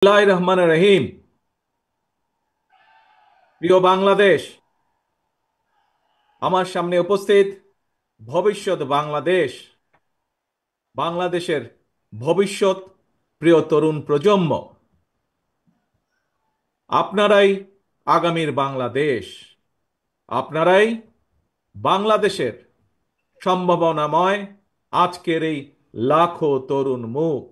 রহমান রহিম। প্রিয় বাংলাদেশ, আমার সামনে উপস্থিত ভবিষ্যৎ বাংলাদেশ, বাংলাদেশের ভবিষ্যৎ প্রিয় তরুণ প্রজন্ম, আপনারাই আগামীর বাংলাদেশ, আপনারাই বাংলাদেশের সম্ভাবনাময় আজকের এই লাখো তরুণ মুখ।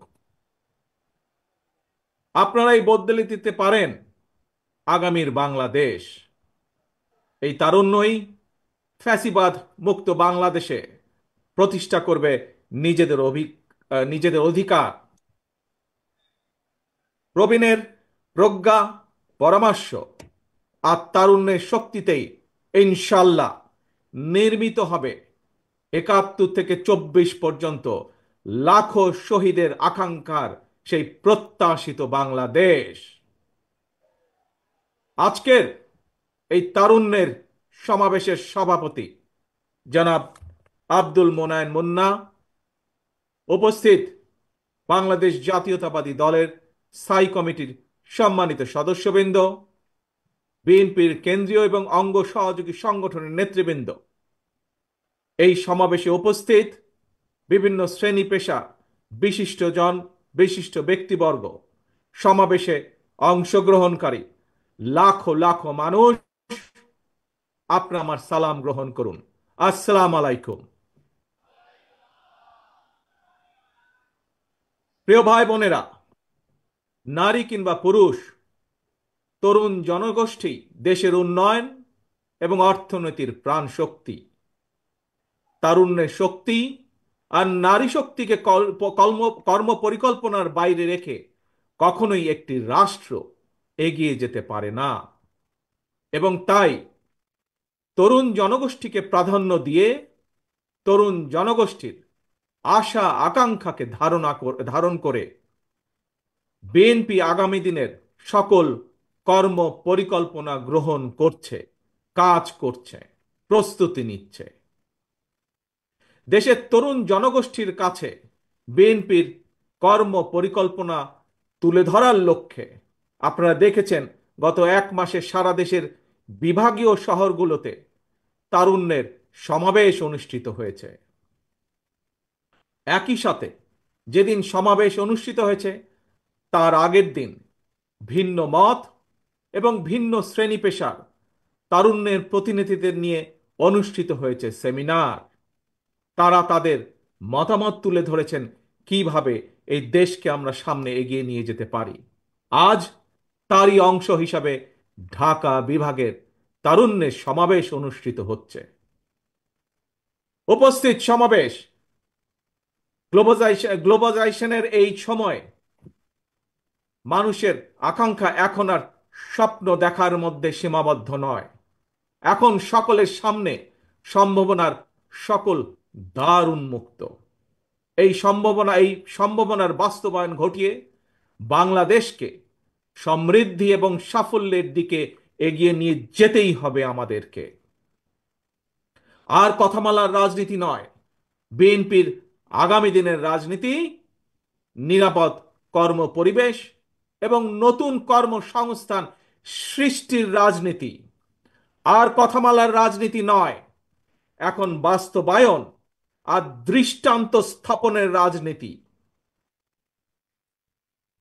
আপনারাই বদলে দিতে পারেন আগামীর বাংলাদেশ। এই তারুণ্যই ফ্যাসিবাদ মুক্ত বাংলাদেশে প্রতিষ্ঠা করবে নিজেদের অধিকার। প্রবীণের প্রজ্ঞা, পরামর্শ আর তারুণ্যের শক্তিতেই ইনশাল্লাহ নির্মিত হবে ৭১ থেকে ২৪ পর্যন্ত লাখো শহীদের আকাঙ্ক্ষার সেই প্রত্যাশিত বাংলাদেশ। আজকের এই তারুণ্যের সমাবেশের সভাপতি জনাব আব্দুল মোনায়েন মুন্না, উপস্থিত বাংলাদেশ জাতীয়তাবাদী দলের স্থায়ী কমিটির সম্মানিত সদস্যবৃন্দ, বিএনপির কেন্দ্রীয় এবং অঙ্গ সহযোগী সংগঠনের নেতৃবৃন্দ, এই সমাবেশে উপস্থিত বিভিন্ন শ্রেণী পেশা বিশিষ্টজন, বিশিষ্ট ব্যক্তিবর্গ, সমাবেশে অংশগ্রহণকারী লাখো লাখো মানুষ, আপনারা আমার সালাম গ্রহণ করুন। আসসালাম আলাইকুম। প্রিয় ভাই বোনেরা, নারী কিংবা পুরুষ, তরুণ জনগোষ্ঠী দেশের উন্নয়ন এবং অর্থনীতির প্রাণ শক্তি। তারুণ্যের শক্তি আর নারী শক্তিকে কর্ম পরিকল্পনার বাইরে রেখে কখনোই একটি রাষ্ট্র এগিয়ে যেতে পারে না। এবং তাই তরুণ জনগোষ্ঠীকে প্রাধান্য দিয়ে তরুণ জনগোষ্ঠীর আশা আকাঙ্ক্ষাকে ধারণ করে বিএনপি আগামী দিনের সকল কর্ম পরিকল্পনা গ্রহণ করছে, কাজ করছে, প্রস্তুতি নিচ্ছে। দেশের তরুণ জনগোষ্ঠীর কাছে বিএনপির কর্ম পরিকল্পনা তুলে ধরার লক্ষ্যে আপনারা দেখেছেন গত ১ মাসে সারা দেশের বিভাগীয় শহরগুলোতে তারুণ্যের সমাবেশ অনুষ্ঠিত হয়েছে। একই সাথে যেদিন সমাবেশ অনুষ্ঠিত হয়েছে তার আগের দিন ভিন্ন মত এবং ভিন্ন শ্রেণী পেশার তারুণ্যের প্রতিনিধিদের নিয়ে অনুষ্ঠিত হয়েছে সেমিনার। তারা তাদের মতামত তুলে ধরেছেন কিভাবে এই দেশকে আমরা সামনে এগিয়ে নিয়ে যেতে পারি। আজ তারই অংশ হিসাবে ঢাকা বিভাগের তারুণ্যের সমাবেশ অনুষ্ঠিত হচ্ছে। উপস্থিত সমাবেশ গ্লোবালাইজেশনের এই সময় মানুষের আকাঙ্ক্ষা এখন আর স্বপ্ন দেখার মধ্যে সীমাবদ্ধ নয়। এখন সকলের সামনে সম্ভাবনার সকল দ্বার উন্মুক্ত। এই সম্ভাবনার বাস্তবায়ন ঘটিয়ে বাংলাদেশকে সমৃদ্ধি এবং সাফল্যের দিকে এগিয়ে নিয়ে যেতেই হবে আমাদেরকে। আর কথামালার রাজনীতি নয়, বিএনপির আগামী দিনের রাজনীতি নিরাপদ কর্ম পরিবেশ এবং নতুন কর্মসংস্থান সৃষ্টির রাজনীতি। আর কথামালার রাজনীতি নয়, এখন বাস্তবায়ন আর দৃষ্টান্ত স্থাপনের রাজনীতি।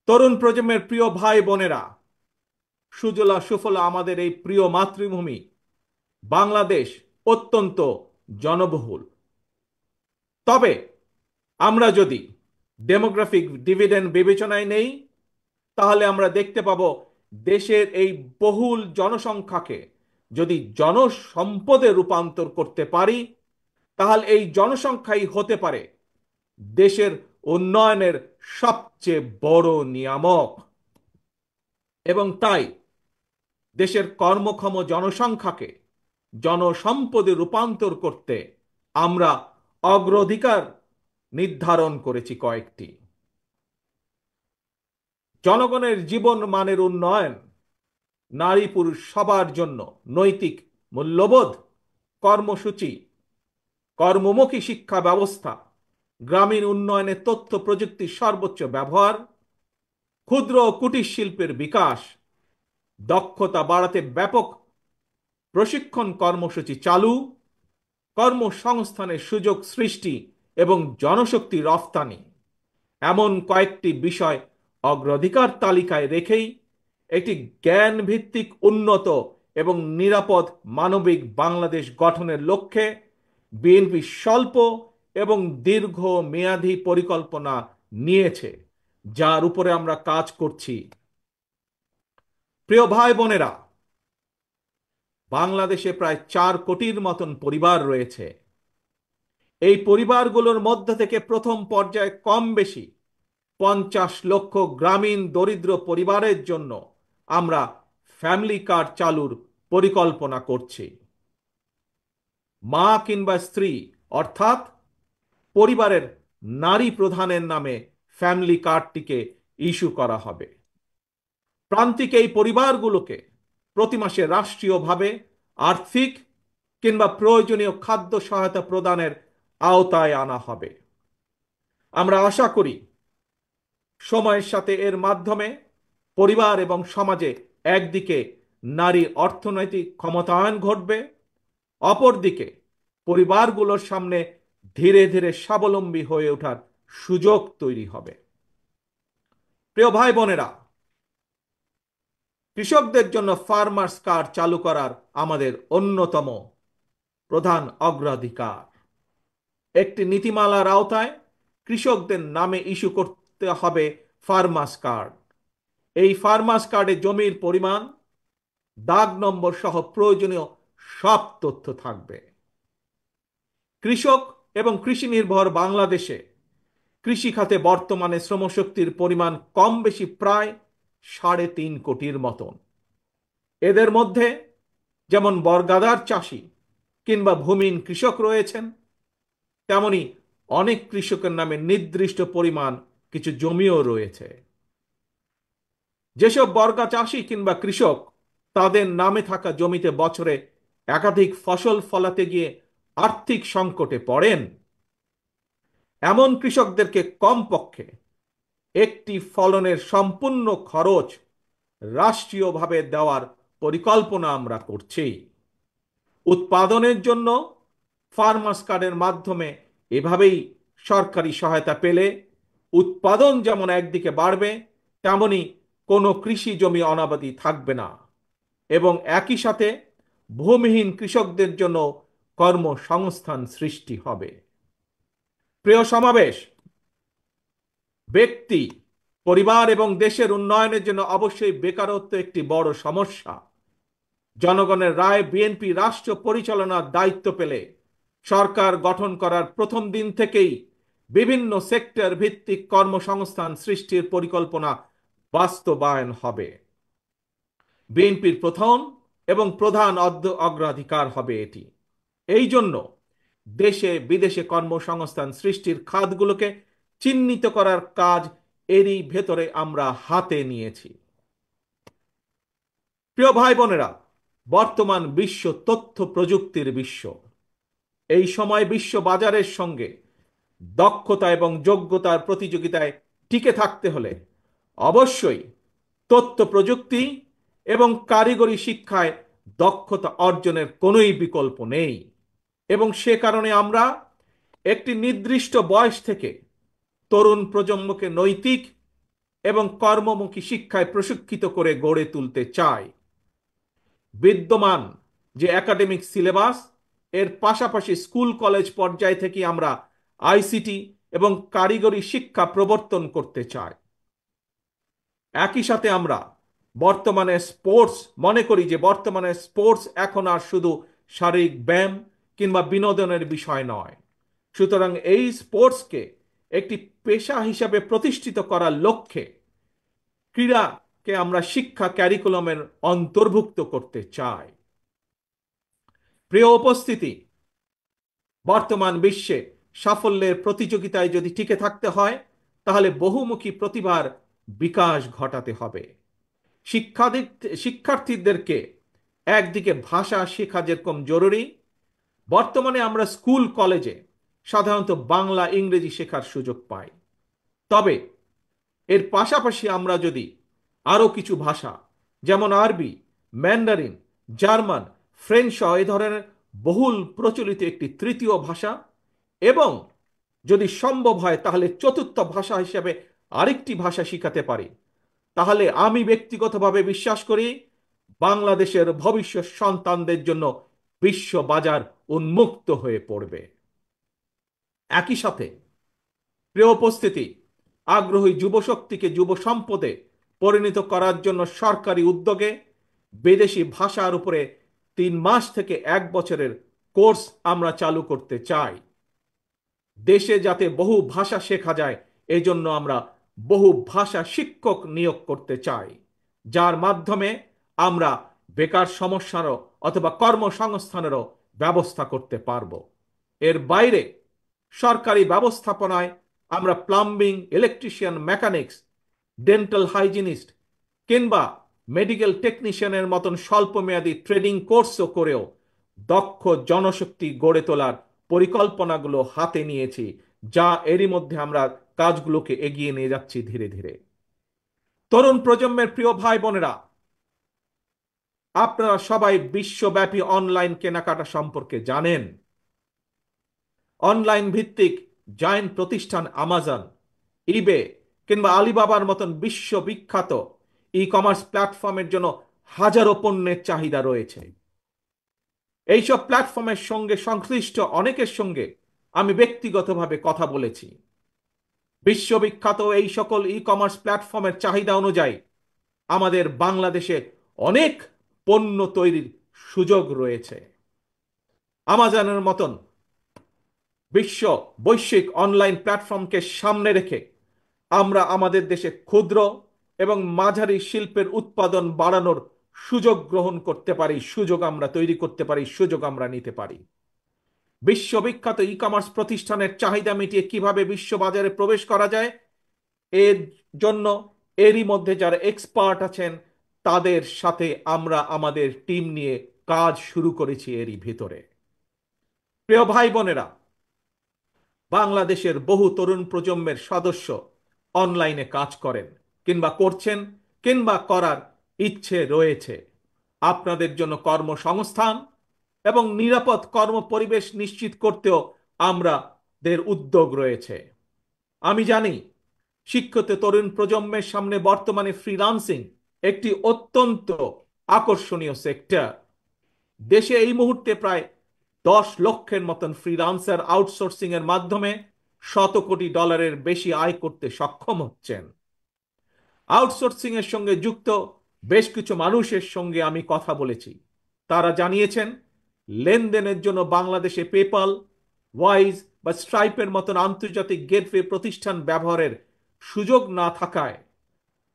তরুণ প্রজন্মের প্রিয় ভাই বোনেরা, সুজলা সুফলা আমাদের এই প্রিয় মাতৃভূমি বাংলাদেশ অত্যন্ত জনবহুল। তবে আমরা যদি ডেমোগ্রাফিক ডিভিডেন্ড বিবেচনায় নেই, তাহলে আমরা দেখতে পাব দেশের এই বহুল জনসংখ্যাকে যদি জনসম্পদে রূপান্তর করতে পারি, তাহলে এই জনসংখ্যাই হতে পারে দেশের উন্নয়নের সবচেয়ে বড় নিয়ামক। এবং তাই দেশের কর্মক্ষম জনসংখ্যাকে জনসম্পদে রূপান্তর করতে আমরা অগ্রাধিকার নির্ধারণ করেছি কয়েকটি। জনগণের জীবন মানের উন্নয়ন, নারী পুরুষ সবার জন্য নৈতিক মূল্যবোধ কর্মসূচি, কর্মমুখী শিক্ষা ব্যবস্থা, গ্রামীণ উন্নয়নে তথ্য প্রযুক্তির সর্বোচ্চ ব্যবহার, ক্ষুদ্র ও কুটির শিল্পের বিকাশ, দক্ষতা বাড়াতে ব্যাপক প্রশিক্ষণ কর্মসূচি চালু, কর্মসংস্থানের সুযোগ সৃষ্টি এবং জনশক্তি রফতানি, এমন কয়েকটি বিষয় অগ্রাধিকার তালিকায় রেখেই একটি জ্ঞান ভিত্তিক উন্নত এবং নিরাপদ মানবিক বাংলাদেশ গঠনের লক্ষ্যে বিএনপি স্বল্প এবং দীর্ঘ মেয়াদী পরিকল্পনা নিয়েছে, যার উপরে আমরা কাজ করছি। প্রিয় ভাই বোনেরা, বাংলাদেশে প্রায় 4 কোটির মতন পরিবার রয়েছে। এই পরিবারগুলোর মধ্য থেকে প্রথম পর্যায়ে কম বেশি 50 লক্ষ গ্রামীণ দরিদ্র পরিবারের জন্য আমরা ফ্যামিলি কার্ড চালুর পরিকল্পনা করছি। মা কিংবা স্ত্রী অর্থাৎ পরিবারের নারী প্রধানের নামে ফ্যামিলি কার্ডটিকে ইস্যু করা হবে। প্রান্তিক এই পরিবারগুলোকে প্রতি মাসে রাষ্ট্রীয়ভাবে আর্থিক কিংবা প্রয়োজনীয় খাদ্য সহায়তা প্রদানের আওতায় আনা হবে। আমরা আশা করি সময়ের সাথে এর মাধ্যমে পরিবার এবং সমাজে একদিকে নারীর অর্থনৈতিক ক্ষমতায়ন ঘটবে, অপরদিকে পরিবারগুলোর সামনে ধীরে ধীরে স্বাবলম্বী হয়ে ওঠার সুযোগ তৈরি হবে। প্রিয় ভাই বোনেরা, কৃষকদের জন্য ফার্মার্স কার্ড চালু করার আমাদের অন্যতম প্রধান অগ্রাধিকার। একটি নীতিমালার আওতায় কৃষকদের নামে ইস্যু করতে হবে ফার্মার্স কার্ড। এই ফার্মার্স কার্ডে জমির পরিমাণ, দাগ নম্বর সহ প্রয়োজনীয় সব তথ্য থাকবে। কৃষক এবং কৃষি নির্ভর বাংলাদেশে কৃষি খাতে বর্তমানে শ্রমশক্তির পরিমাণ কম বেশি প্রায় 3.5 কোটির মতন। এদের মধ্যে যেমন বর্গাদার চাষি কিংবা ভূমিহীন কৃষক রয়েছেন, তেমনি অনেক কৃষকের নামে নির্দিষ্ট পরিমাণ কিছু জমিও রয়েছে। যেসব বর্গা চাষি কিংবা কৃষক তাদের নামে থাকা জমিতে বছরে একাধিক ফসল ফলাতে গিয়ে আর্থিক সংকটে পড়েন, এমন কৃষকদেরকে কমপক্ষে একটি ফলনের সম্পূর্ণ খরচ রাষ্ট্রীয়ভাবে দেওয়ার পরিকল্পনা আমরা করছি। উৎপাদনের জন্য ফার্মার্স কার্ডের মাধ্যমে এভাবেই সরকারি সহায়তা পেলে উৎপাদন যেমন একদিকে বাড়বে, তেমনি কোনো কৃষি জমি অনাবাদি থাকবে না এবং একই সাথে ভূমিহীন কৃষকদের জন্য কর্মসংস্থান সৃষ্টি হবে। প্রিয় সমাবেশ, ব্যক্তি, পরিবার এবং দেশের উন্নয়নের জন্য অবশ্যই বেকারত্ব একটি বড় সমস্যা। জনগণের রায় বিএনপি রাষ্ট্র পরিচালনার দায়িত্ব পেলে সরকার গঠন করার প্রথম দিন থেকেই বিভিন্ন সেক্টর ভিত্তিক কর্মসংস্থান সৃষ্টির পরিকল্পনা বাস্তবায়ন হবে। বিএনপির প্রথম এবং প্রধান অগ্রাধিকার হবে এটি। এই জন্য দেশে বিদেশে কর্মসংস্থান সৃষ্টির খাতগুলোকে চিহ্নিত করার কাজ এরই ভেতরে আমরা হাতে নিয়েছি। প্রিয় ভাই বোনেরা, বর্তমান বিশ্ব তথ্য প্রযুক্তির বিশ্ব। এই সময় বিশ্ব বাজারের সঙ্গে দক্ষতা এবং যোগ্যতার প্রতিযোগিতায় টিকে থাকতে হলে অবশ্যই তথ্য প্রযুক্তি এবং কারিগরি শিক্ষায় দক্ষতা অর্জনের কোনোই বিকল্প নেই এবং সে কারণে আমরা একটি নির্দিষ্ট বয়স থেকে তরুণ প্রজন্মকে নৈতিক এবং কর্মমুখী শিক্ষায় প্রশিক্ষিত করে গড়ে তুলতে চাই। বিদ্যমান যে একাডেমিক সিলেবাস, এর পাশাপাশি স্কুল কলেজ পর্যায় থেকে আমরা আইসিটি এবং কারিগরি শিক্ষা প্রবর্তন করতে চাই। একই সাথে আমরা বর্তমানে মনে করি যে বর্তমানে স্পোর্টস এখন আর শুধু শারীরিক ব্যায়াম কিংবা বিনোদনের বিষয় নয়। সুতরাং এই স্পোর্টসকে একটি পেশা হিসাবে প্রতিষ্ঠিত করার লক্ষ্যে ক্রীড়াকে আমরা শিক্ষা ক্যারিকুলামের অন্তর্ভুক্ত করতে চাই। প্রিয় উপস্থিতি, বর্তমান বিশ্বে সাফল্যের প্রতিযোগিতায় যদি টিকে থাকতে হয় তাহলে বহুমুখী প্রতিভার বিকাশ ঘটাতে হবে। শিক্ষার্থীদেরকে একদিকে ভাষা শেখা যেরকম জরুরি, বর্তমানে আমরা স্কুল কলেজে সাধারণত বাংলা ইংরেজি শেখার সুযোগ পাই। তবে এর পাশাপাশি আমরা যদি আরও কিছু ভাষা যেমন আরবি, ম্যান্ডারিন, জার্মান, ফ্রেঞ্চ সহ এই ধরনের বহুল প্রচলিত একটি তৃতীয় ভাষা এবং যদি সম্ভব হয় তাহলে চতুর্থ ভাষা হিসেবে আরেকটি ভাষা শিখাতে পারি, তাহলে আমি ব্যক্তিগতভাবে বিশ্বাস করি বাংলাদেশের ভবিষ্যৎ সন্তানদের জন্য বিশ্ব বাজার উন্মুক্ত হয়ে পড়বে। একই সাথে প্রিয় উপস্থিতি, আগ্রহী যুবশক্তিকে যুব সম্পদে পরিণত করার জন্য সরকারি উদ্যোগে বিদেশি ভাষার উপরে 3 মাস থেকে 1 বছরের কোর্স আমরা চালু করতে চাই। দেশে যাতে বহু ভাষা শেখা যায় এই জন্য আমরা বহু ভাষা শিক্ষক নিয়োগ করতে চাই, যার মাধ্যমে আমরা বেকার সমস্যারও অথবা কর্মসংস্থানেরও ব্যবস্থা করতে পারব। এর বাইরে সরকারি ব্যবস্থাপনায় আমরা plumbing, electrician, mechanics, dental hygienist কিংবা মেডিকেল টেকনিশিয়ানের মতন স্বল্পমেয়াদী ট্রেনিং কোর্সও করেও দক্ষ জনশক্তি গড়ে তোলার পরিকল্পনাগুলো হাতে নিয়েছি, যা এরই মধ্যে আমরা কাজগুলোকে এগিয়ে নিয়ে যাচ্ছি ধীরে ধীরে। তরুণ প্রজন্মের প্রিয় ভাই বোনেরা, আপনারা সবাই বিশ্বব্যাপী অনলাইন কেনাকাটা সম্পর্কে জানেন। অনলাইন ভিত্তিক জায়ান্ট প্রতিষ্ঠান আমাজন, ইবে কিংবা আলিবাবার মতন বিশ্ববিখ্যাত ই কমার্স প্ল্যাটফর্মের জন্য হাজারো পণ্যের চাহিদা রয়েছে। এইসব প্ল্যাটফর্মের সঙ্গে সংশ্লিষ্ট অনেকের সঙ্গে আমি ব্যক্তিগতভাবে কথা বলেছি। বিশ্ববিখ্যাত এই সকল ই কমার্স প্ল্যাটফর্মের চাহিদা অনুযায়ী আমাদের বাংলাদেশে অনেক পণ্য তৈরির সুযোগ রয়েছে। আমাজনের মতন বৈশ্বিক অনলাইন প্ল্যাটফর্মকে সামনে রেখে আমরা আমাদের দেশে ক্ষুদ্র এবং মাঝারি শিল্পের উৎপাদন বাড়ানোর সুযোগ গ্রহণ করতে পারি, সুযোগ আমরা তৈরি করতে পারি, সুযোগ আমরা নিতে পারি। বিশ্ববিখ্যাত ই কমার্স প্রতিষ্ঠানের চাহিদা মিটিয়ে কিভাবে বিশ্ববাজারে প্রবেশ করা যায় এর জন্য এরই মধ্যে যারা এক্সপার্ট আছেন তাদের সাথে আমরা আমাদের টিম নিয়ে কাজ শুরু করেছি এরই ভিতরে। প্রিয় ভাই বোনেরা, বাংলাদেশের বহু তরুণ প্রজন্মের সদস্য অনলাইনে কাজ করেন কিংবা করছেন কিংবা করার ইচ্ছে রয়েছে। আপনাদের জন্য কর্মসংস্থান এবং নিরাপদ কর্মপরিবেশ নিশ্চিত করতেও আমাদের উদ্যোগ রয়েছে। আমি জানি শিক্ষিত তরুণ প্রজন্মের সামনে বর্তমানে ফ্রিল্যান্সিং একটি অত্যন্ত আকর্ষণীয় সেক্টর। দেশে এই মুহূর্তে প্রায় 10 লক্ষের মতন ফ্রিল্যান্সার আউটসোর্সিং এর মাধ্যমে $100 কোটি বেশি আয় করতে সক্ষম হচ্ছেন। আউটসোর্সিং এর সঙ্গে যুক্ত বেশ কিছু মানুষের সঙ্গে আমি কথা বলেছি। তারা জানিয়েছেন লেনদেনের জন্য বাংলাদেশে পেপাল, ওয়াইজ বা স্ট্রাইপের মতন আন্তর্জাতিক গেটওয়ে প্রতিষ্ঠান ব্যবহারের সুযোগ না থাকায়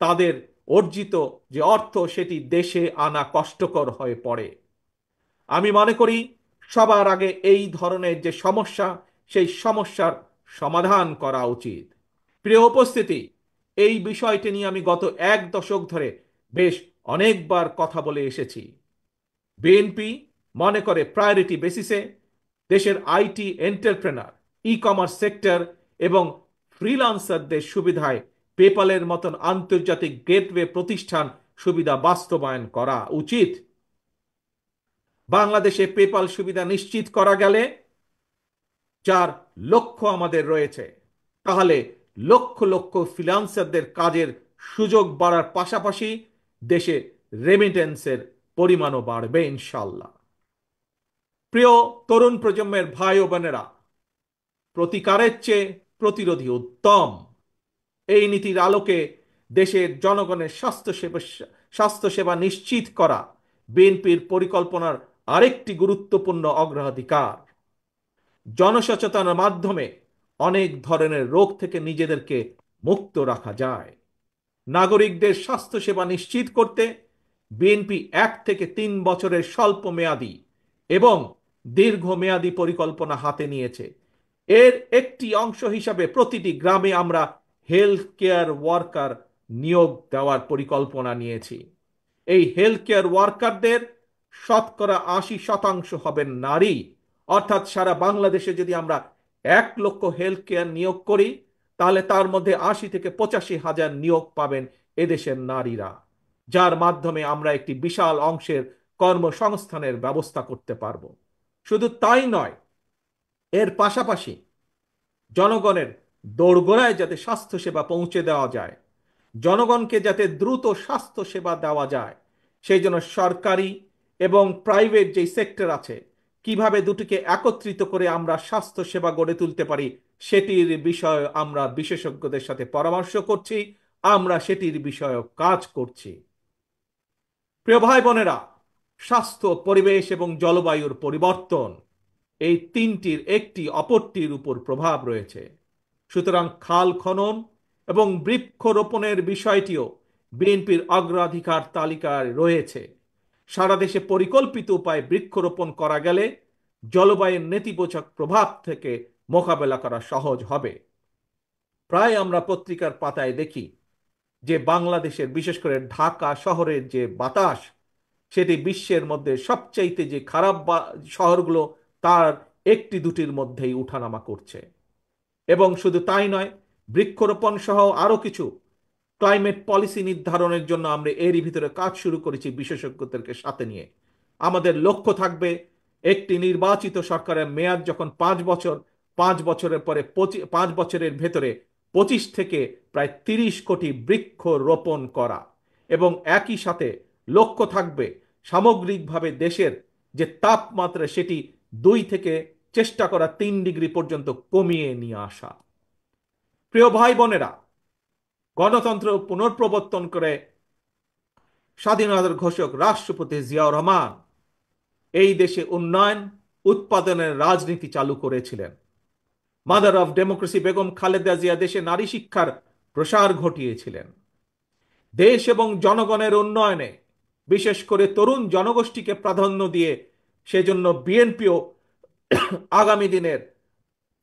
তাদের অর্জিত যে অর্থ সেটি দেশে আনা কষ্টকর হয়ে পড়ে। আমি মনে করি সবার আগে এই ধরনের যে সমস্যা সেই সমস্যার সমাধান করা উচিত। প্রিয় উপস্থিতি, এই বিষয়টি নিয়ে আমি গত 1 দশক ধরে বেশ অনেকবার কথা বলে এসেছি। বিএনপি মনে করে প্রায়োরিটি বেসিসে দেশের IT entrepreneur, e commerce sector এবং ফ্রিল্যান্সারদের সুবিধায় পেপালের মতন আন্তর্জাতিক গেটওয়ে প্রতিষ্ঠান সুবিধা বাস্তবায়ন করা উচিত। বাংলাদেশে পেপাল সুবিধা নিশ্চিত করা গেলে, যার লক্ষ্য আমাদের রয়েছে, তাহলে লক্ষ লক্ষ ফ্রিল্যান্সারদের কাজের সুযোগ বাড়ার পাশাপাশি দেশে রেমিটেন্সের পরিমাণও বাড়বে ইনশাল্লাহ। প্রিয় তরুণ প্রজন্মের ভাই ও বোনেরা, প্রতিকারের চেয়ে প্রতিরোধী উত্তম। এই নীতির আলোকে দেশের জনগণের স্বাস্থ্যসেবা নিশ্চিত করা বিএনপির পরিকল্পনার আরেকটি গুরুত্বপূর্ণ অগ্রাধিকার। জনসচেতনার মাধ্যমে অনেক ধরনের রোগ থেকে নিজেদেরকে মুক্ত রাখা যায়। নাগরিকদের স্বাস্থ্যসেবা নিশ্চিত করতে বিএনপি 1 থেকে 3 বছরের স্বল্প মেয়াদী এবং দীর্ঘমেয়াদী পরিকল্পনা হাতে নিয়েছে। এর একটি অংশ হিসাবে প্রতিটি গ্রামে আমরা হেলথ কেয়ার ওয়ার্কার নিয়োগ দেওয়ার পরিকল্পনা নিয়েছি। এই হেলথ কেয়ার ওয়ার্কারদের 80% হবেন নারী। অর্থাৎ সারা বাংলাদেশে যদি আমরা 1 লক্ষ হেলথ কেয়ার নিয়োগ করি তাহলে তার মধ্যে ৮০ থেকে ৮৫ হাজার নিয়োগ পাবেন এদেশের নারীরা, যার মাধ্যমে আমরা একটি বিশাল অংশের কর্মসংস্থানের ব্যবস্থা করতে পারব। শুধু তাই নয়, এর পাশাপাশি জনগণের দোরগোড়ায় যাতে স্বাস্থ্যসেবা পৌঁছে দেওয়া যায়, জনগণকে যাতে দ্রুত স্বাস্থ্য সেবা দেওয়া যায়, সেই জন্য সরকারি এবং প্রাইভেট যেই সেক্টর আছে, কিভাবে দুটিকে একত্রিত করে আমরা স্বাস্থ্য সেবা গড়ে তুলতে পারি, সেটির বিষয়ে আমরা বিশেষজ্ঞদের সাথে পরামর্শ করছি, আমরা সেটির বিষয়ে কাজ করছি। প্রিয় ভাই বোনেরা, স্বাস্থ্য, পরিবেশ এবং জলবায়ুর পরিবর্তন, এই তিনটির একটি অপরটির উপর প্রভাব রয়েছে। সুতরাং খাল খনন এবং বৃক্ষরোপণের বিষয়টিও বিএনপির অগ্রাধিকার তালিকায় রয়েছে। সারা দেশে পরিকল্পিত উপায়ে বৃক্ষরোপণ করা গেলে জলবায়ুর নেতিবাচক প্রভাব থেকে মোকাবেলা করা সহজ হবে। প্রায় আমরা পত্রিকার পাতায় দেখি যে বাংলাদেশের, বিশেষ করে ঢাকা শহরের যে বাতাস, সেটি বিশ্বের মধ্যে সবচাইতে যে খারাপ শহরগুলো তার একটি দুটির মধ্যেই উঠানামা করছে। এবং শুধু তাই নয়, বৃক্ষরোপণ সহ আরো কিছু ক্লাইমেট পলিসি নির্ধারণের জন্য আমরা এরই ভিতরে কাজ শুরু করেছি বিশেষজ্ঞদেরকে সাথে নিয়ে। আমাদের লক্ষ্য থাকবে একটি নির্বাচিত সরকারের মেয়াদ যখন 5 বছর, 5 বছরের পরে 5 বছরের ভেতরে 25 থেকে প্রায় 30 কোটি বৃক্ষ রোপণ করা, এবং একই সাথে লক্ষ্য থাকবে সামগ্রিকভাবে দেশের যে তাপমাত্রা সেটি 2 থেকে চেষ্টা করা 3 ডিগ্রি পর্যন্ত কমিয়ে নিয়ে আসা। প্রিয় ভাই বোনেরা, গণতন্ত্র পুনঃপ্রবর্তন করে স্বাধীনতার ঘোষক রাষ্ট্রপতি জিয়াউর রহমান এই দেশে উন্নয়ন উৎপাদনের রাজনীতি চালু করেছিলেন। Mother of democracy Begum Khaleda Zia দেশে নারী শিক্ষার প্রসার ঘটিয়েছিলেন। দেশ এবং জনগণের উন্নয়নে বিশেষ করে তরুণ জনগোষ্ঠীকে প্রাধান্য দিয়ে সেজন্য বিএনপিও আগামী দিনের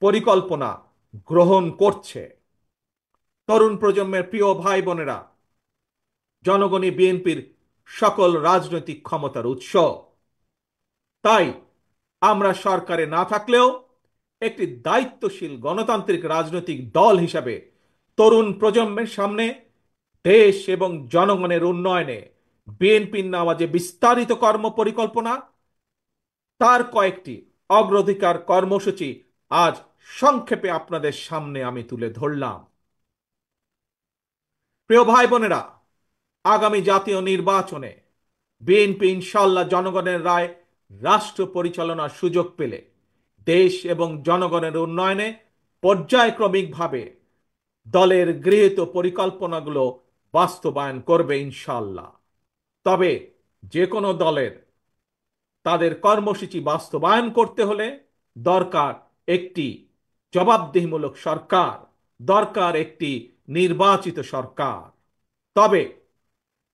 পরিকল্পনা গ্রহণ করছে। তরুণ প্রজন্মের প্রিয় ভাই বোনেরা, জনগণই বিএনপির সকল রাজনৈতিক ক্ষমতার উৎস। তাই আমরা সরকারে না থাকলেও একটি দায়িত্বশীল গণতান্ত্রিক রাজনৈতিক দল হিসাবে তরুণ প্রজন্মের সামনে দেশ এবং জনগণের উন্নয়নে বিএনপির নেওয়া যে বিস্তারিত কর্ম পরিকল্পনা, তার কয়েকটি অগ্রাধিকার কর্মসূচি আজ সংক্ষেপে আপনাদের সামনে আমি তুলে ধরলাম। প্রিয় ভাই বোনেরা, আগামী জাতীয় নির্বাচনে বিএনপি ইনশাল্লাহ জনগণের রায় রাষ্ট্র পরিচালনার সুযোগ পেলে দেশ এবং জনগণের উন্নয়নে পর্যায়ক্রমিকভাবে দলের গৃহীত পরিকল্পনাগুলো বাস্তবায়ন করবে ইনশাল্লাহ। তবে যে কোনো দলের তাদের কর্মসূচি বাস্তবায়ন করতে হলে দরকার একটি জবাবদিহিমূলক সরকার, দরকার একটি নির্বাচিত সরকার। তবে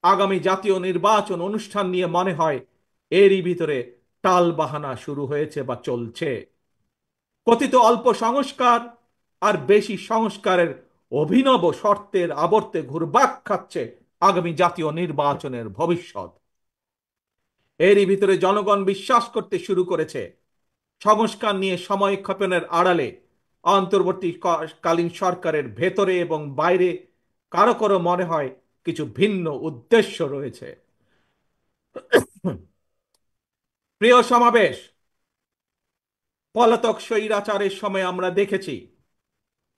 আগামী জাতীয় নির্বাচন অনুষ্ঠান নিয়ে মনে হয় এরই ভিতরে টালবাহানা শুরু হয়েছে বা চলছে। কথিত অল্প সংস্কার আর বেশি সংস্কারের অভিনব শর্তের আবর্তে ঘুরপাক খাচ্ছে আগামী জাতীয় নির্বাচনের ভবিষ্যৎ। এরই ভিতরে জনগণ বিশ্বাস করতে শুরু করেছে সংস্কার নিয়ে সময়ক্ষেপণের আড়ালে অন্তর্বর্তীকালীন সরকারের ভেতরে এবং বাইরে কারো কারো মনে হয় কিছু ভিন্ন উদ্দেশ্য রয়েছে। প্রিয় সমাবেশ, পলাতক স্বৈরাচারের সময় আমরা দেখেছি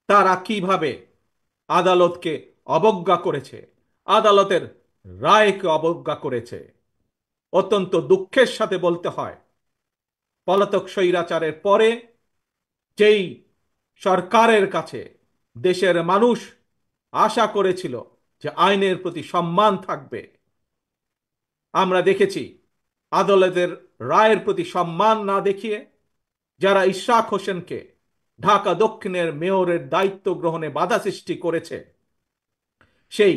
তারা কিভাবে আদালতকে অবজ্ঞা করেছে, আদালতের রায়কে অবজ্ঞা করেছে। অত্যন্ত দুঃখের সাথে বলতে হয়, পলাতক স্বৈরাচারের পরে যেই সরকারের কাছে দেশের মানুষ আশা করেছিল যে আইনের প্রতি সম্মান থাকবে, আমরা দেখেছি আদালতের রায়ের প্রতি সম্মান না দেখিয়ে যারা ইশরাক হোসেনকে ঢাকা দক্ষিণের মেয়রের দায়িত্ব গ্রহণে বাধা সৃষ্টি করেছে, সেই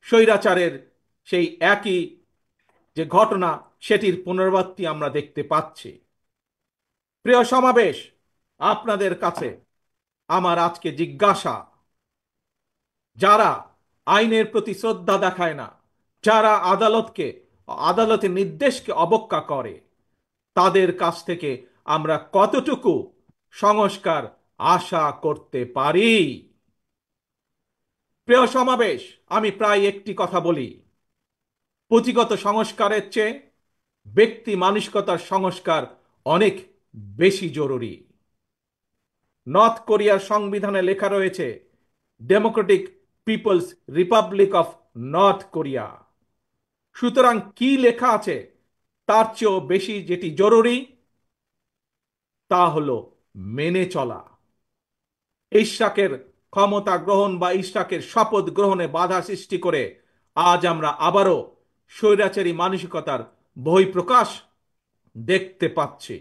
স্বৈরাচারের সেই একই যে ঘটনা সেটির পুনরাবৃত্তি আমরা দেখতে পাচ্ছি। প্রিয় সমাবেশ, আপনাদের কাছে আমার আজকে জিজ্ঞাসা, যারা আইনের প্রতি শ্রদ্ধা দেখায় না, যারা আদালতের নির্দেশকে অবজ্ঞা করে, তাদের কাছ থেকে আমরা কতটুকু সংস্কার আশা করতে পারি? প্রিয় সমাবেশ, আমি প্রায় একটি কথা বলি, পুঁথিগত সংস্কারের চেয়ে ব্যক্তি মানসিকতার সংস্কার অনেক বেশি জরুরি। নর্থ কোরিয়ার সংবিধানে লেখা রয়েছে democratic people's republic of north Korea. সুতরাং কি লেখা আছে তার চেয়েও বেশি যেটি জরুরি তা হলো মেনে চলা। ইশরাকের ক্ষমতা গ্রহণ বা ইশরাকের শপথ গ্রহণে বাধা সৃষ্টি করে আজ আমরা আবারও স্বৈরাচারী মানসিকতার বহিঃপ্রকাশ দেখতে পাচ্ছি।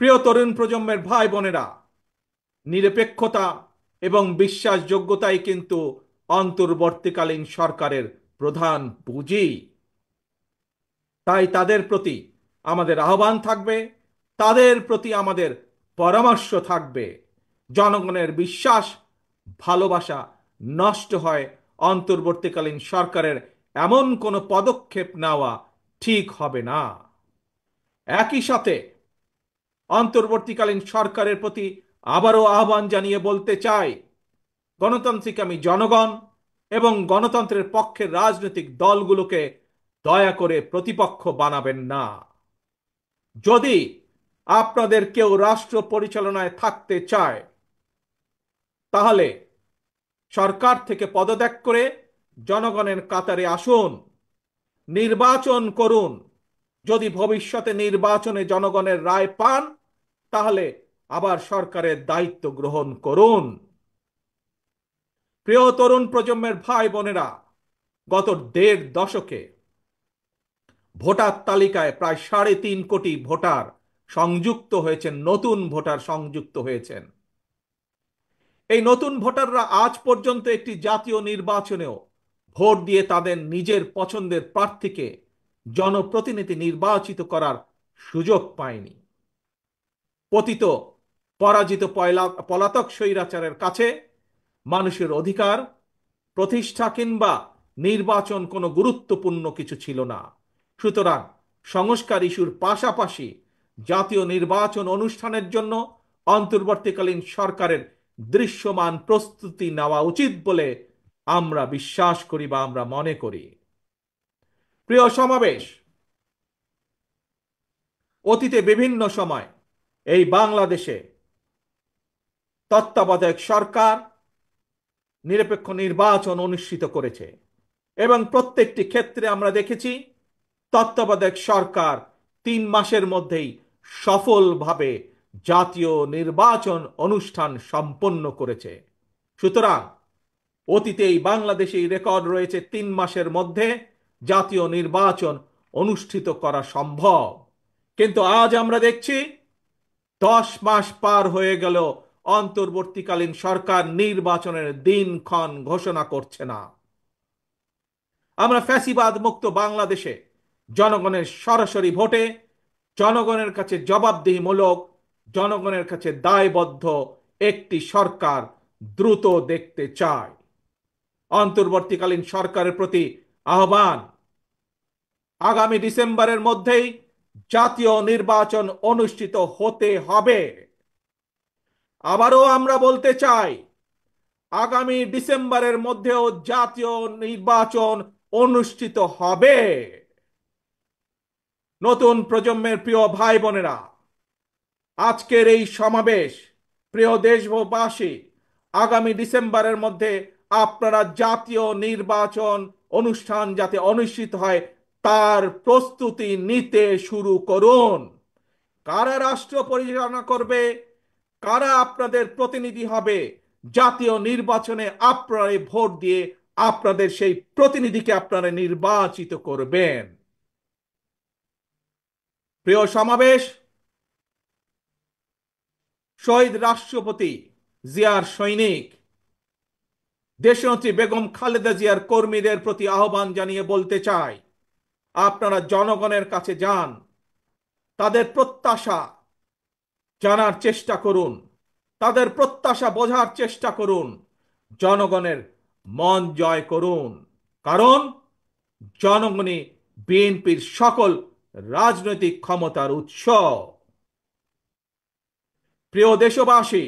প্রিয় তরুণ প্রজন্মের ভাই বোনেরা, নিরপেক্ষতা এবং বিশ্বাসযোগ্যতাই কিন্তু অন্তর্বর্তীকালীন সরকারের প্রধান পুঁজি। তাই তাদের প্রতি আমাদের আহ্বান থাকবে, তাদের প্রতি আমাদের পরামর্শ থাকবে। জনগণের বিশ্বাস, ভালোবাসা নষ্ট হয় অন্তর্বর্তীকালীন সরকারের এমন কোনো পদক্ষেপ নেওয়া ঠিক হবে না। একই সাথে অন্তর্বর্তীকালীন সরকারের প্রতি আবারও আহ্বান জানিয়ে বলতে চাই, গণতান্ত্রিক আমি জনগণ এবং গণতন্ত্রের পক্ষের রাজনৈতিক দলগুলোকে দয়া করে প্রতিপক্ষ বানাবেন না। যদি আপনাদের কেউ রাষ্ট্র পরিচালনায় থাকতে চায় তাহলে সরকার থেকে পদত্যাগ করে জনগণের কাতারে আসুন, নির্বাচন করুন। যদি ভবিষ্যতে নির্বাচনে জনগণের রায় পান তাহলে আবার সরকারের দায়িত্ব গ্রহণ করুন। প্রিয় তরুণ প্রজন্মের ভাই বোনেরা, গত ১.৫ দশকে ভোটার তালিকায় প্রায় ৩.৫ কোটি ভোটার সংযুক্ত হয়েছেন, নতুন ভোটার সংযুক্ত হয়েছেন। এই নতুন ভোটাররা আজ পর্যন্ত একটি জাতীয় নির্বাচনেও ভোট দিয়ে তাদের নিজের পছন্দের প্রার্থীকে জনপ্রতিনিধি নির্বাচিত করার সুযোগ পায়নি। পতিত পরাজিত পলাতক স্বৈরাচারের কাছে মানুষের অধিকার প্রতিষ্ঠা কিংবা নির্বাচন কোনো গুরুত্বপূর্ণ কিছু ছিল না। সুতরাং সংস্কার ইস্যুর পাশাপাশি জাতীয় নির্বাচন অনুষ্ঠানের জন্য অন্তর্বর্তীকালীন সরকারের দৃশ্যমান প্রস্তুতি নেওয়া উচিত বলে আমরা বিশ্বাস করি বা আমরা মনে করি। প্রিয় সমাবেশ, অতীতে বিভিন্ন সময় এই বাংলাদেশে তত্ত্বাবধায়ক সরকার নিরপেক্ষ নির্বাচন অনুষ্ঠিত করেছে এবং প্রত্যেকটি ক্ষেত্রে আমরা দেখেছি তত্ত্বাবধায়ক সরকার ৩ মাসের মধ্যেই সফলভাবে জাতীয় নির্বাচন অনুষ্ঠান সম্পন্ন করেছে। সুতরাং অতীতেই বাংলাদেশেই রেকর্ড রয়েছে ৩ মাসের মধ্যে জাতীয় নির্বাচন অনুষ্ঠিত করা সম্ভব। কিন্তু আজ আমরা দেখছি ১০ মাস পার হয়ে গেল, অন্তর্বর্তীকালীন সরকার নির্বাচনের দিনক্ষণ ঘোষণা করছে না। আমরা ফ্যাসিবাদ মুক্ত বাংলাদেশে জনগণের সরাসরি ভোটে জনগণের কাছে জবাবদিহিমূলক, জনগণের কাছে দায়বদ্ধ একটি সরকার দ্রুত দেখতে চায়। অন্তর্বর্তীকালীন সরকারের প্রতি আহ্বান, আগামী ডিসেম্বরের মধ্যেই জাতীয় নির্বাচন অনুষ্ঠিত হতে হবে। আবারও আমরা বলতে চাই, আগামী ডিসেম্বরের মধ্যেও জাতীয় নির্বাচন অনুষ্ঠিত হবে। নতুন প্রজন্মের প্রিয় ভাই বোনেরা, আজকের এই সমাবেশ, প্রিয় দেশবাসী, আগামী ডিসেম্বরের মধ্যে আপনারা জাতীয় নির্বাচন অনুষ্ঠান যাতে অনুষ্ঠিত হয় তার প্রস্তুতি নিতে শুরু করুন। কারা রাষ্ট্র পরিচালনা করবে, কারা আপনাদের প্রতিনিধি হবে, জাতীয় নির্বাচনে আপনারা ভোট দিয়ে আপনাদের সেই প্রতিনিধিকে আপনারা নির্বাচিত করবেন। প্রিয় সমাবেশ, শহীদ রাষ্ট্রপতি জিয়ার সৈনিক দেশনেত্রী বেগম খালেদা জিয়ার কর্মীদের প্রতি আহ্বান জানিয়ে বলতে চাই, আপনারা জনগণের কাছে যান, তাদের প্রত্যাশা জানার চেষ্টা করুন, তাদের প্রত্যাশা বোঝার চেষ্টা করুন, জনগণের মন জয় করুন। কারণ জনগণই বিএনপির সকল রাজনৈতিক ক্ষমতার উৎস। প্রিয় দেশবাসী,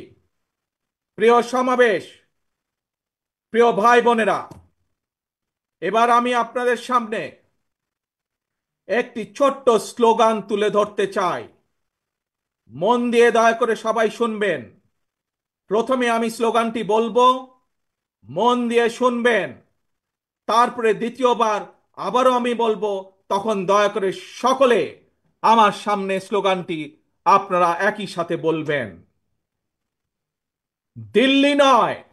প্রিয় সমাবেশ, প্রিয় ভাই বোনেরা, এবার আমি আপনাদের সামনে একটি ছোট্ট স্লোগান তুলে ধরতে চাই। মন দিয়ে দয়া করে সবাই শুনবেন। প্রথমে আমি স্লোগানটি বলবো, মন দিয়ে শুনবেন। তারপরে দ্বিতীয়বার আবারও আমি বলবো, তখন দয়া করে সকলে আমার সামনে স্লোগানটি আপনারা একই সাথে বলবেন। দিল্লি নয়,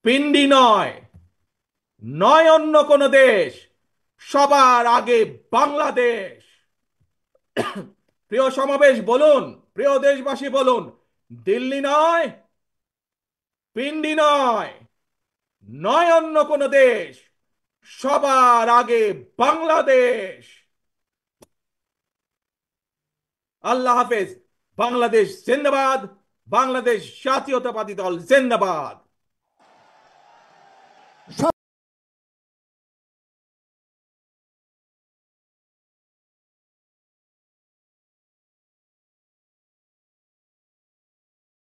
পিন্ডি নয়, নয় অন্য কোনো দেশ, সবার আগে বাংলাদেশ। প্রিয় সমাবেশ বলুন, প্রিয় দেশবাসী বলুন, দিল্লি নয়, পিন্ডি নয়, নয় অন্য কোনো দেশ, সবার আগে বাংলাদেশ। আল্লাহ হাফেজ। বাংলাদেশ জিন্দাবাদ। বাংলাদেশ জাতীয়তাবাদী দল জিন্দাবাদ।